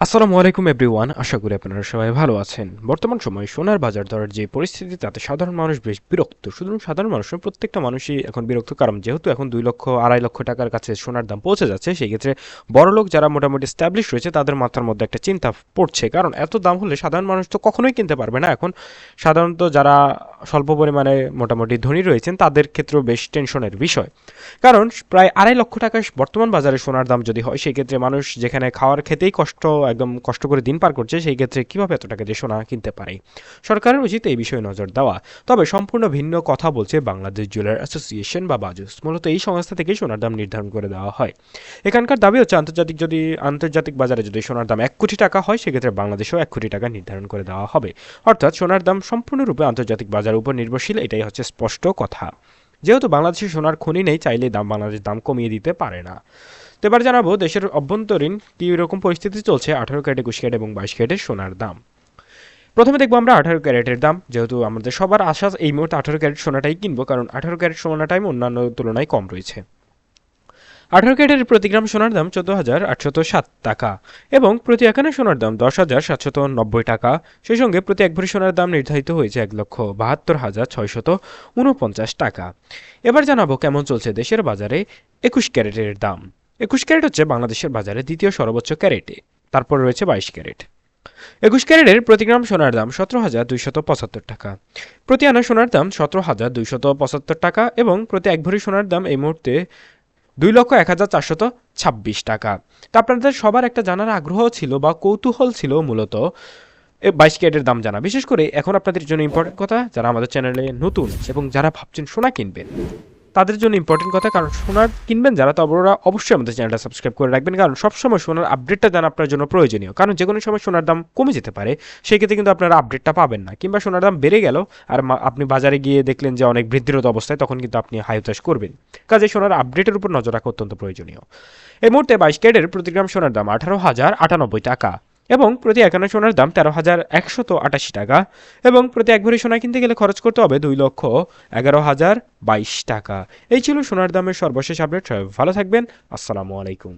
আসসালামু আলাইকুম এভরিওয়ান, আশা করি আপনারা সবাই ভালো আছেন। বর্তমান সময়ে সোনার বাজার দরের যে পরিস্থিতি, তাতে সাধারণ মানুষ বেশ বিরক্ত। শুধু সাধারণ মানুষ নয়, প্রত্যেকটা মানুষই এখন বিরক্ত। কারণ যেহেতু এখন 2 লক্ষ 2.5 লক্ষ টাকার কাছে সোনার দাম পৌঁছে যাচ্ছে, সেই ক্ষেত্রে বড়লোক যারা মোটামুটি স্ট্যাবলিশ রয়েছে তাদের মাথার মধ্যে একটা চিন্তা পড়ছে। কারণ এত দাম হলে সাধারণ মানুষ তো কখনোই কিনতে পারবে না। এখন সাধারণত যারা স্বল্প পরিমাণে মোটামুটি ধনী রয়েছেন তাদের ক্ষেত্রেও বেশ টেনশনের বিষয়। কারণ প্রায় 2.5 লক্ষ টাকা বর্তমান বাজারে সোনার দাম যদি হয়, সেই ক্ষেত্রে মানুষ যেখানে খাওয়ার খেতেই একদম কষ্ট করে দিন পার করছে, সেই ক্ষেত্রে কিভাবে এত টাকা দিয়ে সোনা কিনতে পারে? সরকারের উচিত এই বিষয়ে নজর দেওয়া। তবে সম্পূর্ণ ভিন্ন কথা বলছে বাংলাদেশ জুয়েলার অ্যাসোসিয়েশন বা বাজুস। মূলত এই সংস্থা থেকেই সোনার দাম নির্ধারণ করে দেওয়া হয়। এখানকার দাবি হচ্ছে আন্তর্জাতিক বাজারে যদি সোনার দাম 1 কোটি টাকা হয়, সেক্ষেত্রে বাংলাদেশেও 1 কোটি টাকা নির্ধারণ করে দেওয়া হবে। অর্থাৎ সোনার দাম সম্পূর্ণরূপে আন্তর্জাতিক বাজারের উপর নির্ভরশীল, এটাই হচ্ছে স্পষ্ট কথা। যেহেতু বাংলাদেশে সোনার খনি নেই, চাইলে বাংলাদেশ দাম কমিয়ে দিতে পারে না। তো এবার জানাবো দেশের অভ্যন্তরীণ কি রকম পরিস্থিতি চলছে 18 ক্যারেট, 21 ক্যারেট এবং 22 ক্যারেটের সোনার দাম। প্রথমে দেখবো আমরা 18 ক্যারেটের দাম। যেহেতু আমাদের সবার আশা এই মুহূর্তে 18 ক্যারেট সোনাটাই কিনবো, কারণ 18 ক্যারেট সোনাটাই অন্যান্য তুলনায় কম রয়েছে। 18 ক্যারেটের প্রতি গ্রাম সোনার দাম 14,807 টাকা এবং প্রতি একানে সোনার দাম 10,790 টাকা। সেই সঙ্গে প্রতি 1 ভরি সোনার দাম নির্ধারিত হয়েছে 1,72,649 টাকা। এবার জানাবো কেমন চলছে দেশের বাজারে 21 ক্যারেটের দাম। 21 ক্যারেট হচ্ছে বাংলাদেশের বাজারে দ্বিতীয় সর্বোচ্চ ক্যারেটে, তারপর রয়েছে 22 ক্যারেট। 21 ক্যারেটের প্রতি গ্রাম সোনার দাম 17,275 টাকা। প্রতি আনা সোনার দাম 17,275 টাকা এবং প্রতি 1 ভরি সোনার দাম এই মুহূর্তে 2,01,426 টাকা। তা আপনাদের সবার একটা জানার আগ্রহ ছিল বা কৌতূহল ছিল মূলত 22 ক্যারেটের দাম জানা। বিশেষ করে এখন আপনাদের জন্য ইম্পর্টেন্ট কথা, যারা আমাদের চ্যানেলে নতুন এবং যারা ভাবছেন সোনা কিনবেন, তাদের জন্য ইম্পর্টেন্ট কথা। কারণ সোনার কিনবেন যারা, তবে ওরা অবশ্যই আমাদের চ্যানেলটা সাবস্ক্রাইব করে রাখবেন। কারণ সবসময় সোনার আপডেটটা জানা আপনার জন্য প্রয়োজনীয়। কারণ যে কোনো সময় সোনার দাম কমে যেতে পারে, সেই ক্ষেত্রে কিন্তু আপনারা আপডেটটা পাবেন না। কিংবা সোনার দাম বেড়ে গেল আর আপনি বাজারে গিয়ে দেখলেন যে অনেক বৃদ্ধিরত অবস্থায়, তখন কিন্তু আপনি হায়তাশ করবেন। কাজে সোনার আপডেটের উপর নজর রাখা অত্যন্ত প্রয়োজনীয়। এই মুহূর্তে 22 ক্যারেটের প্রতি গ্রাম সোনার দাম 18,098 টাকা এবং প্রতি একান্ন সোনার দাম 13,188 টাকা এবং প্রতি 1 ভরি সোনা কিনতে গেলে খরচ করতে হবে 2,11,022 টাকা। এই ছিল সোনার দামের সর্বশেষ আপডেট। সবাই ভালো থাকবেন। আসসালামু আলাইকুম।